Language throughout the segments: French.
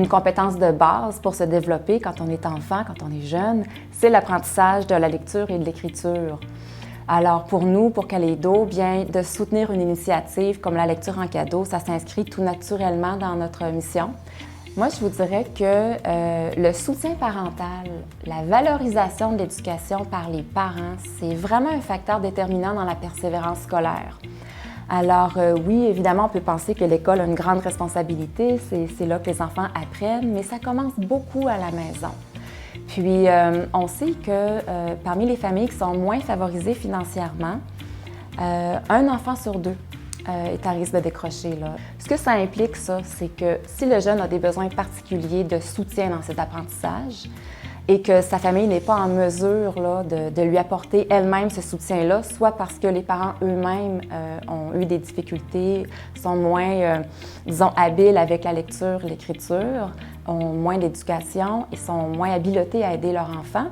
Une compétence de base pour se développer quand on est enfant, quand on est jeune, c'est l'apprentissage de la lecture et de l'écriture. Alors pour nous, pour Kaleido, bien de soutenir une initiative comme la lecture en cadeau, ça s'inscrit tout naturellement dans notre mission. Moi, je vous dirais que le soutien parental, la valorisation de l'éducation par les parents, c'est vraiment un facteur déterminant dans la persévérance scolaire. Alors oui, évidemment, on peut penser que l'école a une grande responsabilité, c'est là que les enfants apprennent, mais ça commence beaucoup à la maison. Puis, on sait que parmi les familles qui sont moins favorisées financièrement, un enfant sur deux est à risque de décrocher. Là. Ce que ça implique, ça, c'est que si le jeune a des besoins particuliers de soutien dans cet apprentissage et que sa famille n'est pas en mesure là, de lui apporter elle-même ce soutien-là, soit parce que les parents eux-mêmes ont eu des difficultés, sont moins, disons, habiles avec la lecture, l'écriture, ont moins d'éducation et sont moins habiletés à aider leur enfant.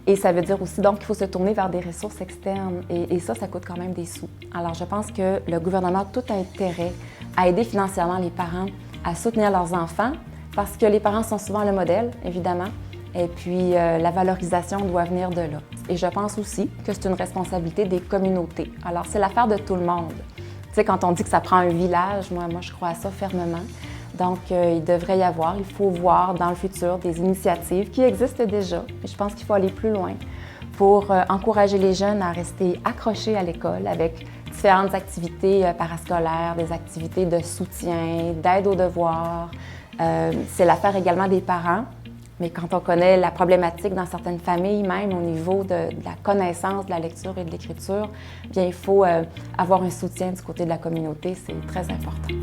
Et ça veut dire aussi donc qu'il faut se tourner vers des ressources externes et ça coûte quand même des sous. Alors je pense que le gouvernement a tout intérêt à aider financièrement les parents à soutenir leurs enfants parce que les parents sont souvent le modèle, évidemment, et puis la valorisation doit venir de là. Et je pense aussi que c'est une responsabilité des communautés. Alors c'est l'affaire de tout le monde. Tu sais, quand on dit que ça prend un village, moi je crois à ça fermement. Donc, il devrait y avoir, il faut voir dans le futur des initiatives qui existent déjà. Et je pense qu'il faut aller plus loin pour encourager les jeunes à rester accrochés à l'école avec différentes activités parascolaires, des activités de soutien, d'aide aux devoirs. C'est l'affaire également des parents. Mais quand on connaît la problématique dans certaines familles, même au niveau de la connaissance de la lecture et de l'écriture, bien il faut avoir un soutien du côté de la communauté, c'est très important.